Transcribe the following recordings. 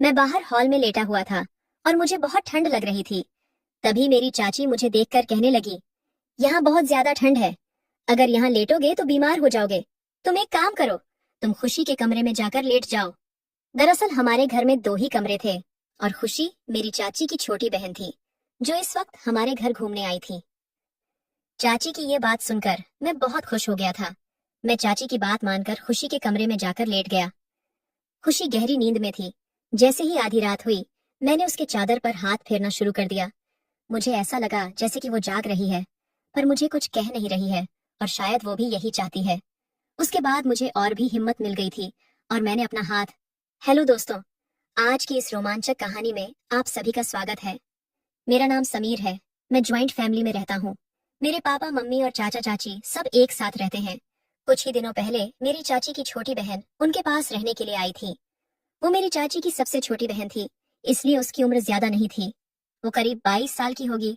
मैं बाहर हॉल में लेटा हुआ था और मुझे बहुत ठंड लग रही थी। तभी मेरी चाची मुझे देखकर कहने लगी, यहाँ बहुत ज्यादा ठंड है, अगर यहाँ लेटोगे तो बीमार हो जाओगे। तुम एक काम करो, तुम खुशी के कमरे में जाकर लेट जाओ। दरअसल हमारे घर में दो ही कमरे थे और खुशी मेरी चाची की छोटी बहन थी, जो इस वक्त हमारे घर घूमने आई थी। चाची की ये बात सुनकर मैं बहुत खुश हो गया था। मैं चाची की बात मानकर खुशी के कमरे में जाकर लेट गया। खुशी गहरी नींद में थी। जैसे ही आधी रात हुई, मैंने उसके चादर पर हाथ फेरना शुरू कर दिया। मुझे ऐसा लगा जैसे कि वो जाग रही है, पर मुझे कुछ कह नहीं रही है और शायद वो भी यही चाहती है। उसके बाद मुझे और भी हिम्मत मिल गई थी और मैंने अपना हाथ। हेलो दोस्तों, आज की इस रोमांचक कहानी में आप सभी का स्वागत है। मेरा नाम समीर है। मैं ज्वाइंट फैमिली में रहता हूँ। मेरे पापा, मम्मी और चाचा चाची सब एक साथ रहते हैं। कुछ ही दिनों पहले मेरी चाची की छोटी बहन उनके पास रहने के लिए आई थी। वो मेरी चाची की सबसे छोटी बहन थी, इसलिए उसकी उम्र ज्यादा नहीं थी। वो करीब 22 साल की होगी।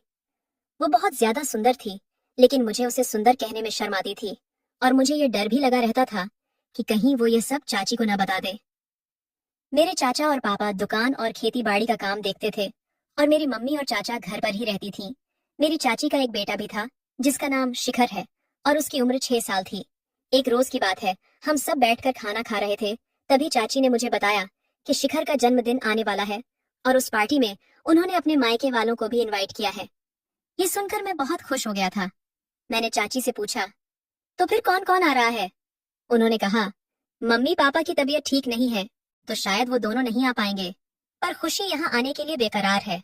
वो बहुत ज्यादा सुंदर थी, लेकिन मुझे उसे सुंदर कहने में शर्म आती थी और मुझे ये डर भी लगा रहता था कि कहीं वो ये सब चाची को न बता दे। मेरे चाचा और पापा दुकान और खेती बाड़ी का काम देखते थे और मेरी मम्मी और चाचा घर पर ही रहती थी। मेरी चाची का एक बेटा भी था, जिसका नाम शिखर है और उसकी उम्र 6 साल थी। एक रोज की बात है, हम सब बैठकर खाना खा रहे थे। तभी चाची ने मुझे बताया कि शिखर का जन्मदिन आने वाला है और उस पार्टी में उन्होंने अपने मायके वालों को भी इनवाइट किया है। ये सुनकर मैं बहुत खुश हो गया था। मैंने चाची से पूछा, तो फिर कौन कौन आ रहा है? उन्होंने कहा, मम्मी पापा की तबीयत ठीक नहीं है, तो शायद वो दोनों नहीं आ पाएंगे, पर खुशी यहाँ आने के लिए बेकरार है।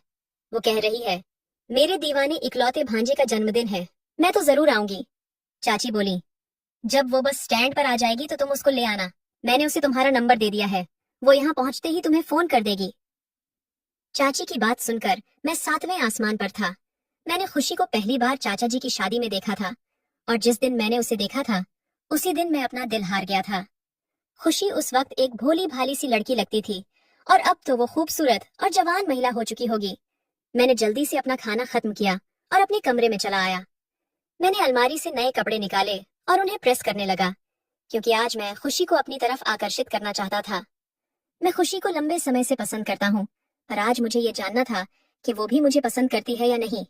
वो कह रही है, मेरे दीवाने इकलौते भांजे का जन्मदिन है, मैं तो जरूर आऊंगी। चाची बोली, जब वो बस स्टैंड पर आ जाएगी तो तुम उसको ले आना। मैंने उसे तुम्हारा नंबर दे दिया है, वो यहाँ पहुंचते ही तुम्हें फोन कर देगी। चाची की बात सुनकर मैं 7वें आसमान पर था। मैंने खुशी को पहली बार चाचा जी की शादी में देखा था और जिस दिन मैंने उसे देखा था, उसी दिन मैं अपना दिल हार गया था। खुशी उस वक्त एक भोली भाली सी लड़की लगती थी और अब तो वो खूबसूरत और जवान महिला हो चुकी होगी। मैंने जल्दी से अपना खाना खत्म किया और अपने कमरे में चला आया। मैंने अलमारी से नए कपड़े निकाले और उन्हें प्रेस करने लगा, क्योंकि आज मैं खुशी को अपनी तरफ आकर्षित करना चाहता था। मैं खुशी को लंबे समय से पसंद करता हूँ, पर आज मुझे ये जानना था कि वो भी मुझे पसंद करती है या नहीं।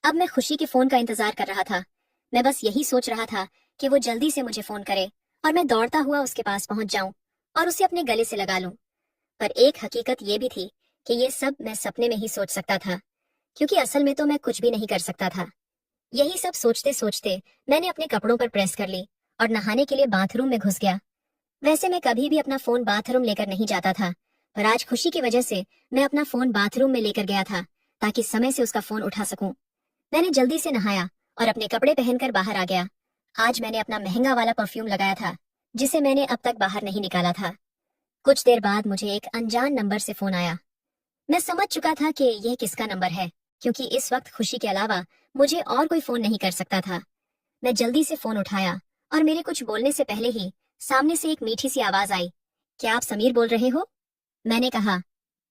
अब मैं खुशी के फोन का इंतजार कर रहा था। मैं बस यही सोच रहा था कि वो जल्दी से मुझे फोन करे और मैं दौड़ता हुआ उसके पास पहुंच जाऊं और उसे अपने गले से लगा लूं। पर एक हकीकत ये भी थी कि ये सब मैं सपने में ही सोच सकता था, क्योंकि असल में तो मैं कुछ भी नहीं कर सकता था। यही सब सोचते सोचते मैंने अपने कपड़ों पर प्रेस कर ली और नहाने के लिए बाथरूम में घुस गया। वैसे मैं कभी भी अपना फोन बाथरूम लेकर नहीं जाता था, पर आज खुशी की वजह से मैं अपना फोन बाथरूम में लेकर गया था ताकि समय से उसका फोन उठा सकूं। मैंने जल्दी से नहाया और अपने कपड़े पहनकर बाहर आ गया। आज मैंने अपना महंगा वाला परफ्यूम लगाया था, जिसे मैंने अब तक बाहर नहीं निकाला था। कुछ देर बाद मुझे एक अनजान नंबर से फोन आया। मैं समझ चुका था कि यह किसका नंबर है, क्योंकि इस वक्त खुशी के अलावा मुझे और कोई फोन नहीं कर सकता था। मैं जल्दी से फोन उठाया और मेरे कुछ बोलने से पहले ही सामने से एक मीठी सी आवाज आई, क्या आप समीर बोल रहे हो? मैंने कहा,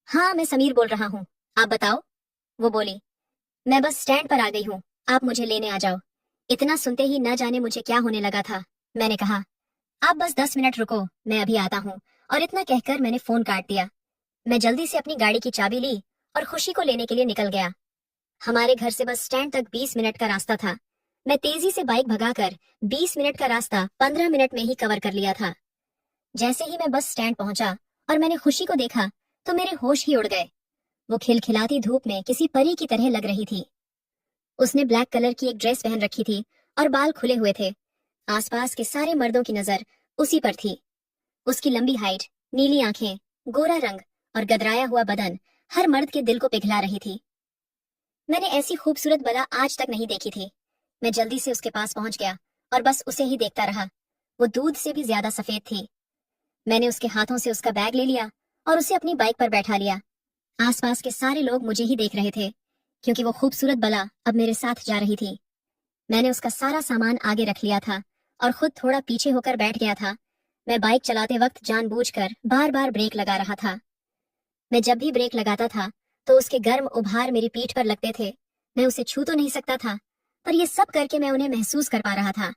हाँ मैं समीर बोल रहा हूँ, आप बताओ। वो बोली, मैं बस स्टैंड पर आ गई हूँ, आप मुझे लेने आ जाओ। इतना सुनते ही न जाने मुझे क्या होने लगा था। मैंने कहा, आप बस 10 मिनट रुको, मैं अभी आता हूँ, और इतना कहकर मैंने फोन काट दिया। मैं जल्दी से अपनी गाड़ी की चाबी ली और खुशी को लेने के लिए निकल गया। हमारे घर से बस स्टैंड तक 20 मिनट का रास्ता था। मैं तेजी से बाइक भगाकर 20 मिनट का रास्ता 15 मिनट में ही कवर कर लिया था। जैसे ही मैं बस स्टैंड पहुंचा और मैंने खुशी को देखा, तो मेरे होश ही उड़ गए। वो खिलखिलाती धूप में किसी परी की तरह लग रही थी। उसने ब्लैक कलर की एक ड्रेस पहन रखी थी और बाल खुले हुए थे। आसपास के सारे मर्दों की नजर उसी पर थी। उसकी लंबी हाइट, नीली आंखें, गोरा रंग और गदराया हुआ बदन हर मर्द के दिल को पिघला रही थी। मैंने ऐसी खूबसूरत बला आज तक नहीं देखी थी। मैं जल्दी से उसके पास पहुंच गया और बस उसे ही देखता रहा। वो दूध से भी ज्यादा सफेद थी। मैंने उसके हाथों से उसका बैग ले लिया और उसे अपनी बाइक पर बैठा लिया। आसपास के सारे लोग मुझे ही देख रहे थे, क्योंकि वो खूबसूरत बला अब मेरे साथ जा रही थी। मैंने उसका सारा सामान आगे रख लिया था और खुद थोड़ा पीछे होकर बैठ गया था। मैं बाइक चलाते वक्त जानबूझकर बार बार ब्रेक लगा रहा था। मैं जब भी ब्रेक लगाता था तो उसके गर्म उभार मेरी पीठ पर लगते थे। मैं उसे छू तो नहीं सकता था, पर यह सब करके मैं उन्हें महसूस कर पा रहा था।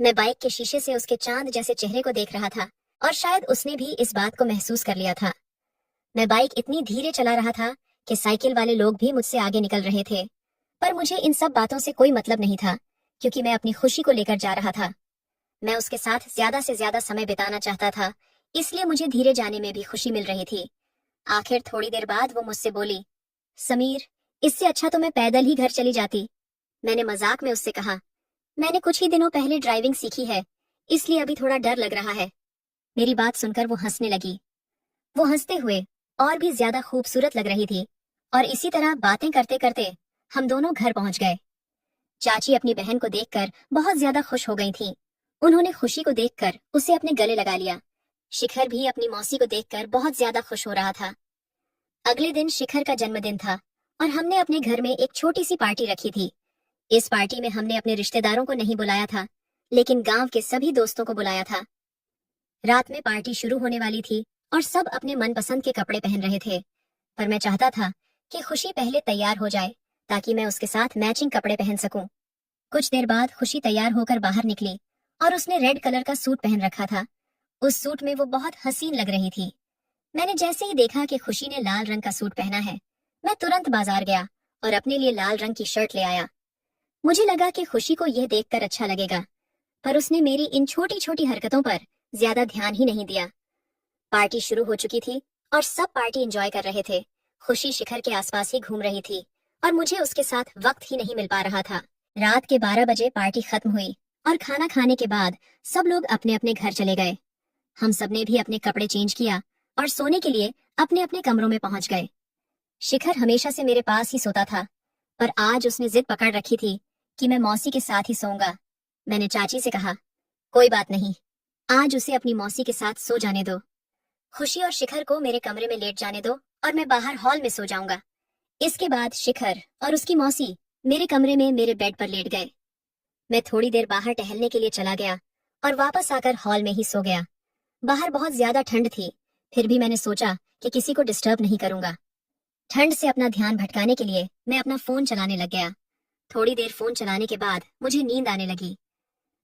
मैं बाइक के शीशे से उसके चांद जैसे चेहरे को देख रहा था और शायद उसने भी इस बात को महसूस कर लिया था। मैं बाइक इतनी धीरे चला रहा था कि साइकिल वाले लोग भी मुझसे आगे निकल रहे थे, पर मुझे इन सब बातों से कोई मतलब नहीं था, क्योंकि मैं अपनी खुशी को लेकर जा रहा था। मैं उसके साथ ज्यादा से ज्यादा समय बिताना चाहता था, इसलिए मुझे धीरे जाने में भी खुशी मिल रही थी। आखिर थोड़ी देर बाद वो मुझसे बोली, समीर, इससे अच्छा तो मैं पैदल ही घर चली जाती। मैंने मजाक में उससे कहा, मैंने कुछ ही दिनों पहले ड्राइविंग सीखी है, इसलिए अभी थोड़ा डर लग रहा है। मेरी बात सुनकर वो हंसने लगी। वो हंसते हुए और भी ज्यादा खूबसूरत लग रही थी, और इसी तरह बातें करते करते हम दोनों घर पहुंच गए। चाची अपनी बहन को देखकर बहुत ज्यादा खुश हो गई थीं। उन्होंने खुशी को देखकर उसे अपने गले लगा लिया। शिखर भी अपनी मौसी को देखकर बहुत ज्यादा खुश हो रहा था। अगले दिन शिखर का जन्मदिन था और हमने अपने घर में एक छोटी सी पार्टी रखी थी। इस पार्टी में हमने अपने रिश्तेदारों को नहीं बुलाया था, लेकिन गांव के सभी दोस्तों को बुलाया था। रात में पार्टी शुरू होने वाली थी और सब अपने मनपसंद के कपड़े पहन रहे थे, पर मैं चाहता था कि खुशी पहले तैयार हो जाए ताकि मैं उसके साथ मैचिंग कपड़े पहन सकूं। कुछ देर बाद खुशी तैयार होकर बाहर निकली और उसने रेड कलर का सूट पहन रखा था। उस सूट में वो बहुत हसीन लग रही थी। मैंने जैसे ही देखा कि खुशी ने लाल रंग का सूट पहना है, मैं तुरंत बाजार गया और अपने लिए लाल रंग की शर्ट ले आया। मुझे लगा कि खुशी को यह देखकर अच्छा लगेगा, पर उसने मेरी इन छोटी छोटी हरकतों पर ज्यादा ध्यान ही नहीं दिया। पार्टी शुरू हो चुकी थी और सब पार्टी एंजॉय कर रहे थे। खुशी शिखर के आसपास ही घूम रही थी और मुझे उसके साथ वक्त ही नहीं मिल पा रहा था। रात के 12 बजे पार्टी खत्म हुई और खाना खाने के बाद सब लोग अपने अपने घर चले गए। हम सबने भी अपने कपड़े चेंज किया और सोने के लिए अपने अपने कमरों में पहुंच गए। शिखर हमेशा से मेरे पास ही सोता था, पर आज उसने जिद पकड़ रखी थी कि मैं मौसी के साथ ही सोऊंगा। मैंने चाची से कहा, कोई बात नहीं, आज उसे अपनी मौसी के साथ सो जाने दो। खुशी और शिखर को मेरे कमरे में लेट जाने दो और मैं बाहर हॉल में सो जाऊंगा। इसके बाद शिखर और उसकी मौसी मेरे कमरे में मेरे बेड पर लेट गए। मैं थोड़ी देर बाहर टहलने के लिए चला गया और वापस आकर हॉल में ही सो गया। बाहर बहुत ज्यादा ठंड थी, फिर भी मैंने सोचा कि किसी को डिस्टर्ब नहीं करूंगा। ठंड से अपना ध्यान भटकाने के लिए मैं अपना फोन चलाने लग गया। थोड़ी देर फोन चलाने के बाद मुझे नींद आने लगी।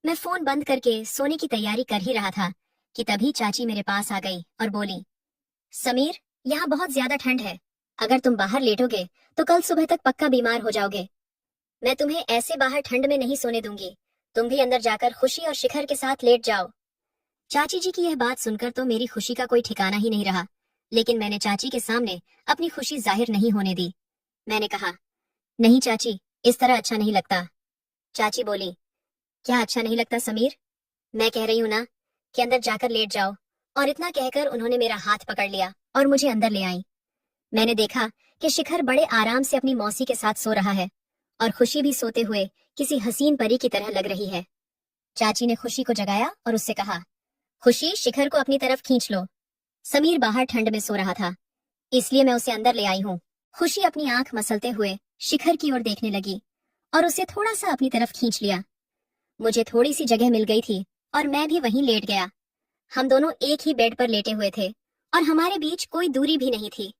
मैं फोन बंद करके सोने की तैयारी कर ही रहा था कि तभी चाची मेरे पास आ गई और बोली, समीर, यहाँ बहुत ज्यादा ठंड है। अगर तुम बाहर लेटोगे तो कल सुबह तक पक्का बीमार हो जाओगे। मैं तुम्हें ऐसे बाहर ठंड में नहीं सोने दूंगी। तुम भी अंदर जाकर खुशी और शिखर के साथ लेट जाओ। चाची जी की यह बात सुनकर तो मेरी खुशी का कोई ठिकाना ही नहीं रहा, लेकिन मैंने चाची के सामने अपनी खुशी जाहिर नहीं होने दी। मैंने कहा, नहीं चाची, इस तरह अच्छा नहीं लगता। चाची बोली, क्या अच्छा नहीं लगता समीर? मैं कह रही हूँ ना कि अंदर जाकर लेट जाओ। और इतना कहकर उन्होंने मेरा हाथ पकड़ लिया और मुझे अंदर ले आई। मैंने देखा कि शिखर बड़े आराम से अपनी मौसी के साथ सो रहा है और खुशी भी सोते हुए किसी हसीन परी की तरह लग रही है। चाची ने खुशी को जगाया और उससे कहा, खुशी, शिखर को अपनी तरफ खींच लो। समीर बाहर ठंड में सो रहा था, इसलिए मैं उसे अंदर ले आई हूँ। खुशी अपनी आंख मसलते हुए शिखर की ओर देखने लगी और उसे थोड़ा सा अपनी तरफ खींच लिया। मुझे थोड़ी सी जगह मिल गई थी और मैं भी वहीं लेट गया। हम दोनों एक ही बेड पर लेटे हुए थे और हमारे बीच कोई दूरी भी नहीं थी।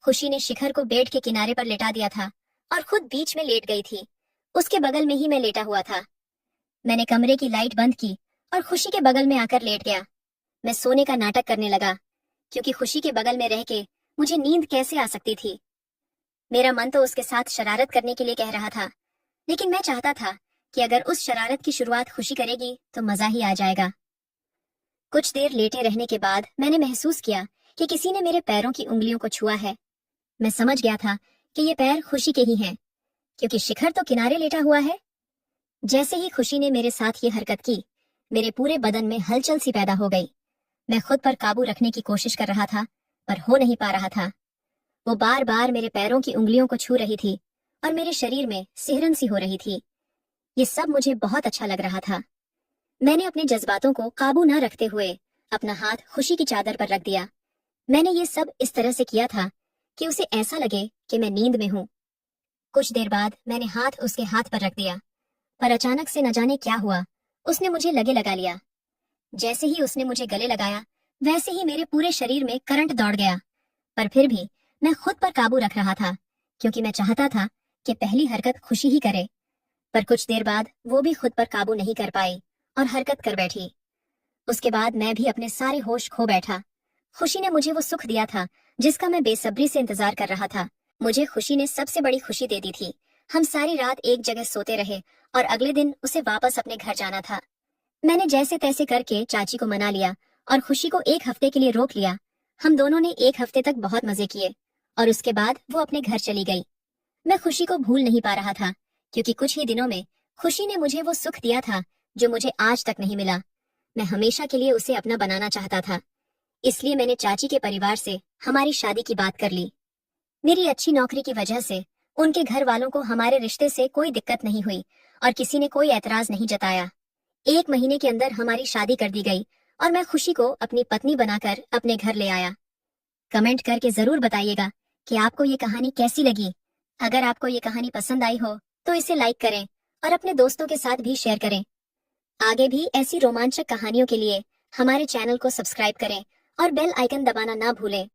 खुशी ने शिखर को बेड के किनारे पर लेटा दिया था और खुद बीच में लेट गई थी। उसके बगल में ही मैं लेटा हुआ था। मैंने कमरे की लाइट बंद की और खुशी के बगल में आकर लेट गया। मैं सोने का नाटक करने लगा, क्योंकि खुशी के बगल में रह के मुझे नींद कैसे आ सकती थी। मेरा मन तो उसके साथ शरारत करने के लिए कह रहा था, लेकिन मैं चाहता था कि अगर उस शरारत की शुरुआत खुशी करेगी तो मजा ही आ जाएगा। कुछ देर लेटे रहने के बाद मैंने महसूस किया कि किसी ने मेरे पैरों की उंगलियों को छुआ है। मैं समझ गया था कि ये पैर खुशी के ही हैं, क्योंकि शिखर तो किनारे लेटा हुआ है। जैसे ही खुशी ने मेरे साथ ये हरकत की, मेरे पूरे बदन में हलचल सी पैदा हो गई। मैं खुद पर काबू रखने की कोशिश कर रहा था, पर हो नहीं पा रहा था। वो बार बार मेरे पैरों की उंगलियों को छू रही थी और मेरे शरीर में सिहरन सी हो रही थी। ये सब मुझे बहुत अच्छा लग रहा था। मैंने अपने जज्बातों को काबू न रखते हुए अपना हाथ खुशी की चादर पर रख दिया। मैंने ये सब इस तरह से किया था कि उसे ऐसा लगे कि मैं नींद में हूँ। कुछ देर बाद मैंने हाथ उसके हाथ पर रख दिया, पर अचानक से न जाने क्या हुआ, उसने मुझे लगे लगा लिया। जैसे ही उसने मुझे गले लगाया, वैसे ही मेरे पूरे शरीर में करंट दौड़ गया। पर फिर भी मैं खुद पर काबू रख रहा था, क्योंकि मैं चाहता था कि पहली हरकत खुशी ही करे। पर कुछ देर बाद वो भी खुद पर काबू नहीं कर पाई और हरकत कर बैठी। उसके बाद मैं भी अपने सारे होश खो बैठा खुशी ने मुझे वो सुख दिया था जिसका मैं बेसब्री से इंतजार कर रहा था। मुझे खुशी ने सबसे बड़ी खुशी दे दी थी। हम सारी रात एक जगह सोते रहे और अगले दिन उसे वापस अपने घर जाना था। मैंने जैसे तैसे करके चाची को मना लिया और खुशी को एक हफ्ते के लिए रोक लिया। हम दोनों ने एक हफ्ते तक बहुत मजे किए और उसके बाद वो अपने घर चली गई। मैं खुशी को भूल नहीं पा रहा था क्योंकि कुछ ही दिनों में खुशी ने मुझे वो सुख दिया था जो मुझे आज तक नहीं मिला। मैं हमेशा के लिए उसे अपना बनाना चाहता था। इसलिए मैंने चाची के परिवार से हमारी शादी की बात कर ली। मेरी अच्छी नौकरी की वजह से उनके घर वालों को हमारे रिश्ते से कोई दिक्कत नहीं हुई और किसी ने कोई एतराज नहीं जताया। 1 महीने के अंदर हमारी शादी कर दी गई और मैं खुशी को अपनी पत्नी बनाकर अपने घर ले आया। कमेंट करके जरूर बताइएगा कि आपको ये कहानी कैसी लगी। अगर आपको ये कहानी पसंद आई हो तो इसे लाइक करें और अपने दोस्तों के साथ भी शेयर करें। आगे भी ऐसी रोमांचक कहानियों के लिए हमारे चैनल को सब्सक्राइब करें और बेल आइकन दबाना ना भूलें।